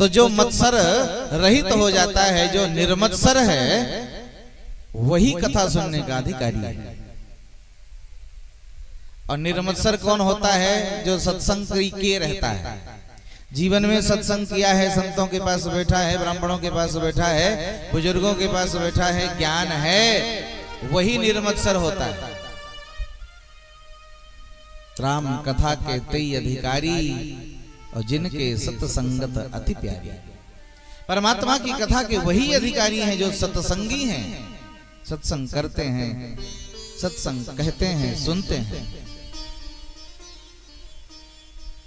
तो जो मत्सर रहित हो जाता है, जो निर्मत्सर है, वही कथा सुनने का अधिकारी है। और निर्मत्सर कौन होता है? जो सत्संग किए रहता है, जीवन में सत्संग किया है, संतों के पास बैठा है, ब्राह्मणों के पास बैठा है, बुजुर्गों के पास बैठा है, ज्ञान है, वही निर्मत्सर होता है। राम कथा के तेई अधिकारी और जिनके सत्संगत अति प्यारी। परमात्मा की कथा के वही अधिकारी हैं जो सत्संगी हैं, सत्संग करते हैं, सत्संग कहते हैं, सुनते हैं।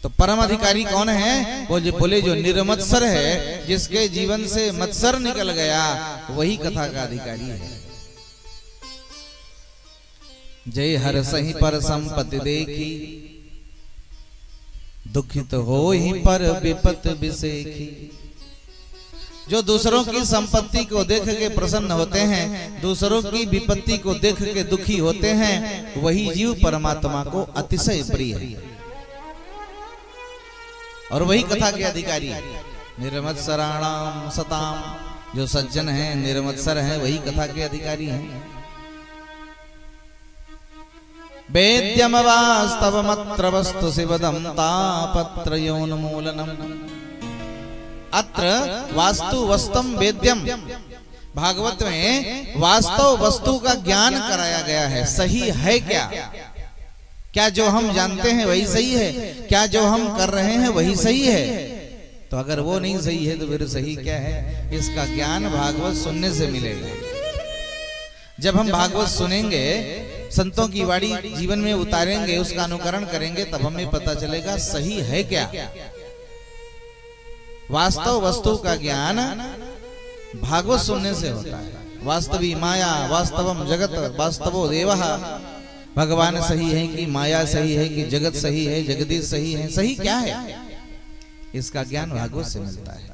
तो परम अधिकारी कौन है? वो जो बोले जो निर्मत्सर है, जिसके जीवन से मत्सर निकल गया, वही कथा का अधिकारी है। जय हर सही पर संपत्ति देखी, दुखित हो ही पर विपत विसेखी। जो दूसरों की संपत्ति को देख के प्रसन्न होते हैं, दूसरों की विपत्ति को देख के दुखी होते हैं, वही जीव परमात्मा को अतिशय प्रिय है और वही कथा के अधिकारी है। निर्मत्सराणाम सताम, जो सज्जन हैं, निर्मत्सर हैं, वही कथा के अधिकारी हैं। वेद्यम वास्तवमत्र वस्तु शिवदम तापत्रयोन्मूलनम। अत्र वास्तु वस्तम वेद्यम, भागवत में वास्तव वस्तु का ज्ञान कराया गया है। सही है क्या? क्या जो हम जानते हैं वही सही है? क्या जो हम कर रहे हैं वही सही है? तो अगर वो नहीं सही है तो फिर सही क्या है? इसका ज्ञान भागवत सुनने से मिलेगा। जब हम भागवत सुनेंगे, संतों की वाणी जीवन में उतारेंगे, उसका अनुकरण करेंगे, तब हमें पता चलेगा सही है क्या। वास्तव वस्तु का ज्ञान भागवत सुनने से होता है। वास्तवी माया वास्तवम जगत वास्तवो देवः। भगवान सही है कि माया सही है कि जगत सही है, जगदीश सही है? सही क्या है? इसका ज्ञान भागवत से मिलता है।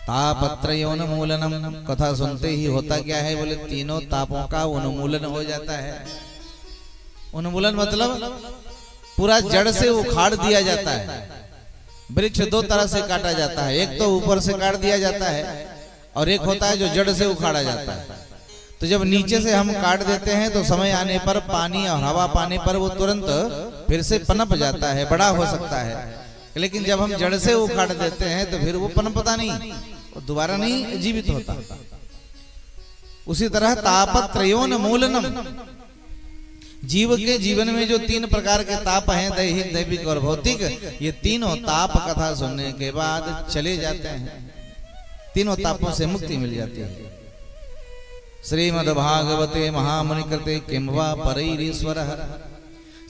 तापत्रयोन्मूलनम, कथा सुनते ही होता क्या है? बोले तीनों तापों का उन्मूलन हो जाता है। उन्मूलन मतलब पूरा जड़ से उखाड़ दिया जाता है। वृक्ष दो तरह से काटा जाता है, एक तो ऊपर से काट दिया जाता है और एक होता है जो जड़ से उखाड़ा जाता है। तो जब नीचे से हम काट देते हैं तो समय आने पर, पानी और हवा पाने पर वो तुरंत फिर से पनप जाता है, बड़ा हो सकता है। लेकिन जब हम जड़ से उखाड़ देते हैं तो फिर वो पनपता नहीं, वो दोबारा नहीं जीवित होता। उसी तरह तापत्रयोन्मूलनम, जीव के जीवन में जो तीन प्रकार के ताप हैं, दैहिक, दैविक और भौतिक, ये तीनों ताप कथा सुनने के बाद चले जाते हैं। तीनों तापों से मुक्ति मिल जाती है। श्रीमद्भागवते महामुनि कृते किम वा परैरीश्वरः।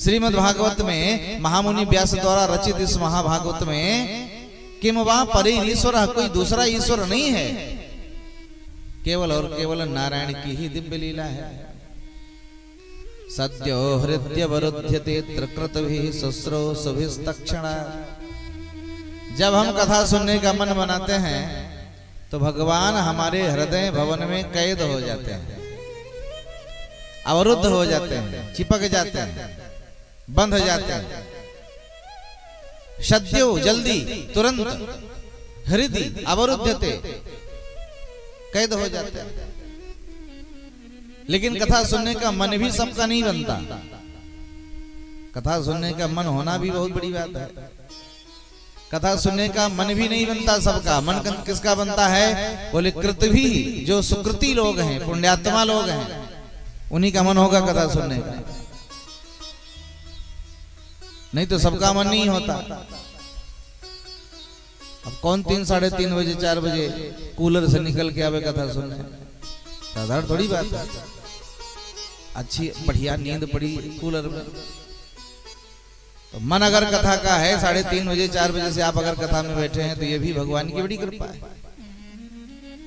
श्रीमद् भागवत में महामुनि व्यास द्वारा रचित इस महाभागवत में किम वा परैरीश्वरः, कोई दूसरा ईश्वर नहीं है, केवल और केवल नारायण की ही दिव्य लीला है। सद्यो हृदयवरुध्यते त्रिकृतभिः शुश्रूषुभिस्तक्षणा। जब हम कथा सुनने का मन बनाते हैं तो भगवान हमारे हृदय भवन में कैद हो जाते हैं, अवरुद्ध हो जाते हैं, चिपक जाते हैं, बंध जाते हैं। सद्यो जल्दी, तुरंत, हृदय अवरुद्धते, कैद हो जाते हैं। लेकिन कथा सुनने का मन भी सबका नहीं बनता। कथा सुनने का मन होना भी बहुत बड़ी बात है। कथा सुनने का मन भी नहीं बनता सबका। मन किसका बनता है? बोले कृतभी, जो सुकृति लोग हैं, पुण्यात्मा लोग हैं, उन्हीं का मन होगा कथा सुनने का, नहीं तो सबका मन नहीं होता। अब कौन 3, साढ़े 3 बजे 4 बजे कूलर से निकल के आवे कथा सुनने? साधारण थोड़ी बात है। अच्छी बढ़िया नींद पड़ी कूलर में। तो मन अगर कथा का है, 3:30 बजे 4 बजे से आप अगर कथा में बैठे हैं, तो ये भी भगवान की बड़ी कृपा है।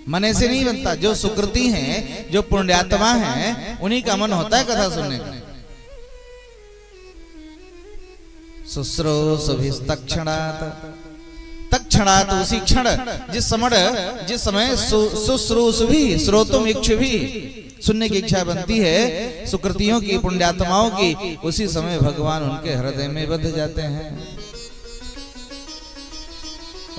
मन ऐसे नहीं बनता। जो सुकृति हैं, जो पुण्यात्मा हैं, उन्हीं का मन होता है कथा सुनने का। शुश्रूषुभिस्तक्षणात्, तक्षणात् उसी क्षण, जिस समय शुश्रूषुभिः श्रोतुम इच्छुभिः, सुनने की इच्छा बनती है सुकृतियों की, पुण्यात्माओं की, उसी समय भगवान उनके हृदय में बंध जाते हैं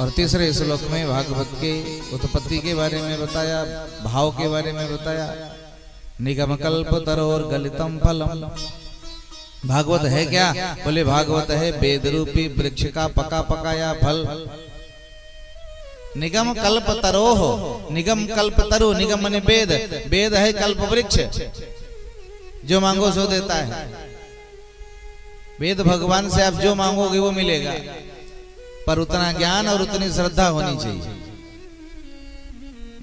और तीसरे श्लोक में भागवत के उत्पत्ति के बारे में बताया, भाव के बारे में बताया। निगम कल्प तरोर गलितम फलम। भागवत है क्या? बोले भागवत है वेद रूपी वृक्ष का पका पकाया फल। निगम कल्प तरोह, निगम कल्प तरु, निगम माने वेद, वेद है कल्प वृक्ष, जो मांगो सो देता है। वेद भगवान से आप जो मांगोगे वो मिलेगा, पर उतना ज्ञान और उतनी श्रद्धा होनी चाहिए।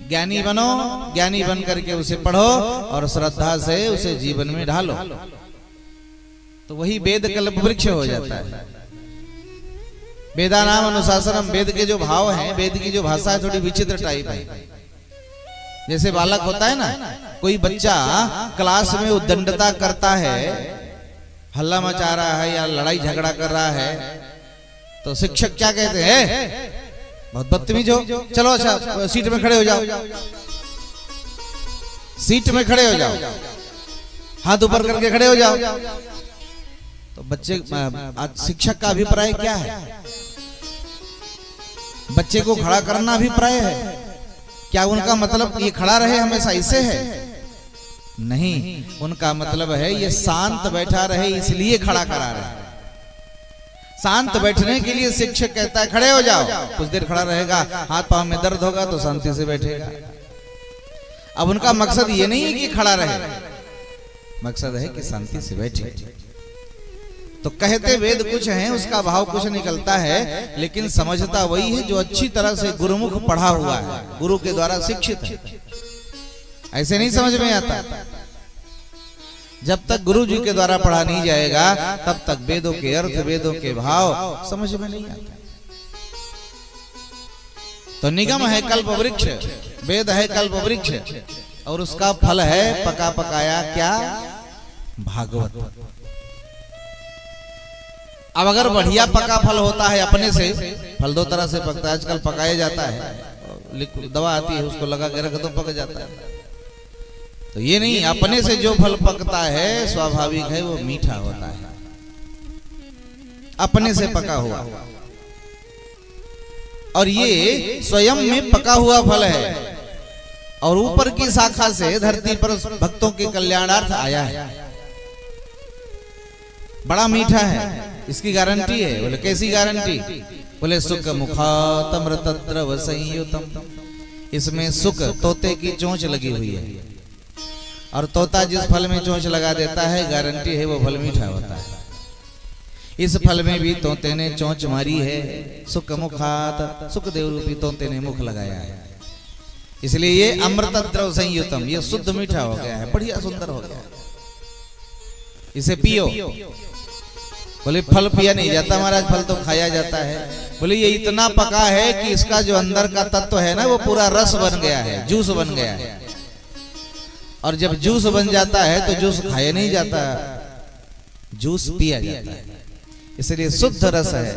ज्ञानी बनो, ज्ञानी बन करके उसे पढ़ो और श्रद्धा से उसे जीवन में ढालो, तो वही वेद कल्प वृक्ष हो जाता है। वेदानाम अनुशासनम, वेद के जो भाव हैं, वेद की जो भाषा है थोड़ी विचित्र टाइप है। जैसे बालक होता है ना, कोई बच्चा क्लास में उद्दंडता करता है, हल्ला मचा रहा है या लड़ाई झगड़ा कर रहा है, तो शिक्षक क्या कहते हैं? बहुत बदतमीज हो, चलो अच्छा सीट में खड़े हो जाओ, सीट में खड़े हो जाओ, हाथ ऊपर करके खड़े हो जाओ। तो बच्चे, शिक्षक का अभिप्राय क्या है? बच्चे को खड़ा करना अभिप्राय है क्या? उनका मतलब ये खड़ा रहे हमेशा ऐसे है? नहीं, उनका मतलब है ये शांत बैठा रहे इसलिए खड़ा करा रहे। शांत बैठने के लिए शिक्षक कहता है खड़े हो जाओ, कुछ देर खड़ा रहेगा, हाथ पांव में दर्द होगा तो शांति से बैठेगा। अब उनका मकसद ये नहीं है कि खड़ा रहे, मकसद है कि शांति से बैठे। तो कहते वेद कुछ हैं, उसका भाव कुछ निकलता है, लेकिन समझता वही है जो अच्छी तरह से गुरुमुख पढ़ा हुआ है, गुरु के द्वारा शिक्षित है। ऐसे नहीं समझ में आता। जब तक गुरु जी के द्वारा पढ़ा नहीं जाएगा तब तक वेदों के अर्थ, वेदों के भाव समझ में नहीं आता। तो निगम है कल्प वृक्ष, वेद है कल्प वृक्ष, और उसका फल है पका पकाया क्या? भागवत। अब अगर बढ़िया पका फल होता है अपने से, फल दो तरह से पकता है, आजकल पकाया जाता है, दवा आती है उसको लगा के रख दो पक जाता है। तो ये नहीं, अपने से जो फल पकता है स्वाभाविक है वो मीठा होता है, अपने से पका हुआ। और ये स्वयं में पका हुआ फल है और ऊपर की शाखा से धरती पर भक्तों के कल्याणार्थ आया है, बड़ा मीठा है। इसकी गारंटी है। बोले कैसी गारंटी? बोले सुख मुखातमृतद्रव संयुतम। इसमें सुख, तोते की चोंच लगी हुई है, और तोता जिस फल में चोंच लगा देता है गारंटी है वो फल मीठा होता है। इस फल में भी तोते ने चोंच मारी है, सुख मुखात, सुखदेव रूपी तोते ने मुख लगाया है, इसलिए ये अमृतद्रव संयुतम, ये शुद्ध मीठा हो गया है, बढ़िया सुंदर हो गया। इसे पियो। बोले फल पिया नहीं जाता महाराज, फल तो खाया जाता है। बोले ये इतना पका है कि इसका जो अंदर का तत्व है ना वो पूरा रस बन गया है, जूस बन गया है। और जब जूस बन जाता है तो जूस खाया नहीं जाता, जूस पिया जाता है। इसलिए शुद्ध रस है।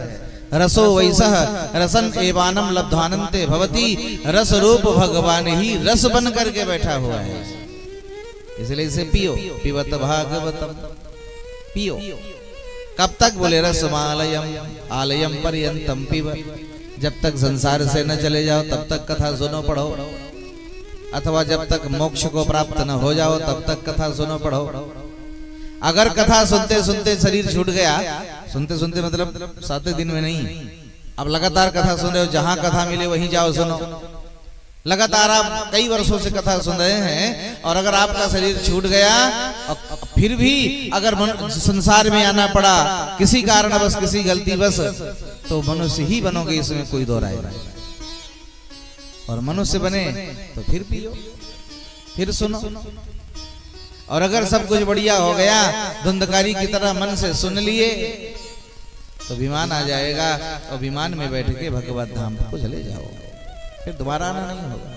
रसो वैसह रसन एवानम लब्धानन्ते भवति। रस रूप भगवान ही रस बन करके बैठा हुआ है, इसलिए इसे पियो। पिबत भागवतम, पियो। कब तक? बोले रसमालयम आलयम पर्यंतम पिब। जब तक संसार से न चले जाओ तब तक कथा सुनो पढ़ो, अथवा जब तक मोक्ष को प्राप्त न हो जाओ तब तक कथा सुनो पढ़ो। अगर कथा सुनते सुनते शरीर छूट गया, सुनते सुनते मतलब 7 दिन में नहीं, अब लगातार कथा सुन रहे हो, जहां कथा मिले वहीं जाओ सुनो। लगातार आप कई वर्षों से कथा सुन रहे हैं और अगर आपका शरीर छूट गया और फिर भी अगर संसार में आना पड़ा किसी कारणवश, किसी गलती बस, तो मनुष्य ही बनोगे, इसमें कोई दो राय नहीं। और मनुष्य बने तो फिर पियो, फिर सुनो। और अगर सब कुछ बढ़िया हो गया, धुंधकारी की तरह मन से सुन लिए, तो विमान आ जाएगा और विमान में बैठ के भगवत धाम को चले जाओ, फिर दोबारा आना नहीं होगा।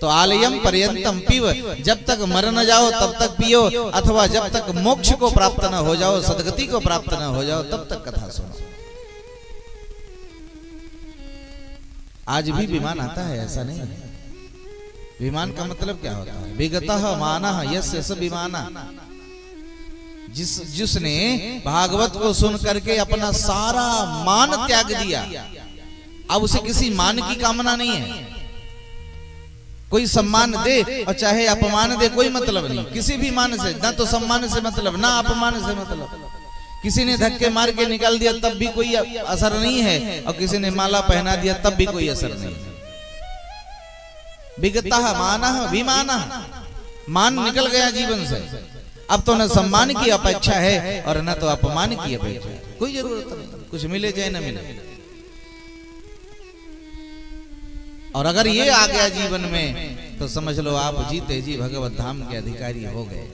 तो आलयम पर्यंतम पीव, जब तक मर न जाओ तब तक पियो, अथवा जब तक मोक्ष को प्राप्त न हो जाओ, सदगति को प्राप्त न हो जाओ, तब तक कथा सुनो। आज भी विमान आता है, ऐसा नहीं है। विमान का मतलब क्या होता है? विगतः मानः यस्य स विमानः। जिसने भागवत को सुन करके अपना सारा मान त्याग दिया, अब उसे किसी मान की कामना नहीं है। कोई सम्मान दे और चाहे अपमान दे, कोई मतलब नहीं किसी भी मान से, ना तो सम्मान से मतलब ना अपमान से मतलब। किसी ने धक्के मार के निकाल दिया तब भी कोई असर नहीं है, और किसी ने माला पहना दिया तब भी कोई असर नहीं है। विगता माना विमाना, मान निकल गया जीवन से। अब तो न सम्मान की अपेक्षा है और न तो अपमान की अपेक्षा है। कोई जरूरत नहीं, कुछ मिले चाहे न मिले। और अगर ये आ गया जीवन में तो समझ लो आप जीते जी भगवत धाम के अधिकारी हो गए।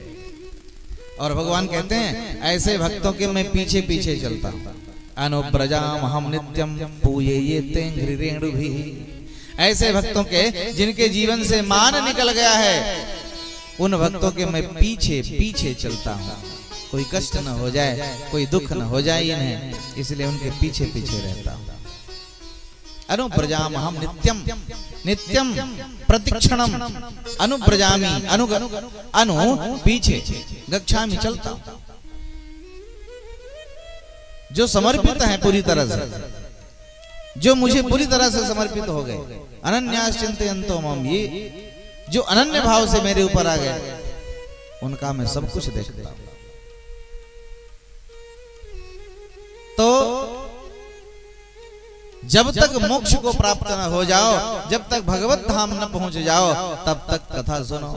और भगवान कहते हैं ऐसे भक्तों के मैं पीछे पीछे चलता हूं। अनुब्रजाम हम नित्यम पूये ये तेंग्रेणु भी। ऐसे भक्तों के जिनके जीवन से मान निकल गया है, उन भक्तों के मैं पीछे पीछे चलता हूं। कोई कष्ट न हो जाए, कोई दुख न हो जाए इन्हें, इसलिए उनके पीछे पीछे रहता हूं। अनुब्रजाम हम नित्यम, नित्यम प्रतिक्षणम अनुब्रजामी, अनु पीछे, गच्छामि चलता। जो समर्पित है पूरी तरह से, जो मुझे पूरी तरह से समर्पित हो गए, अनन्यास चिंतयन्तो माम, ये जो अनन्य भाव से मेरे ऊपर आ गए, उनका मैं सब कुछ देखता हूं। तो जब तक मोक्ष को प्राप्त न हो जाओ, जब तक भगवत धाम न पहुंच जाओ, तब तक कथा सुनो।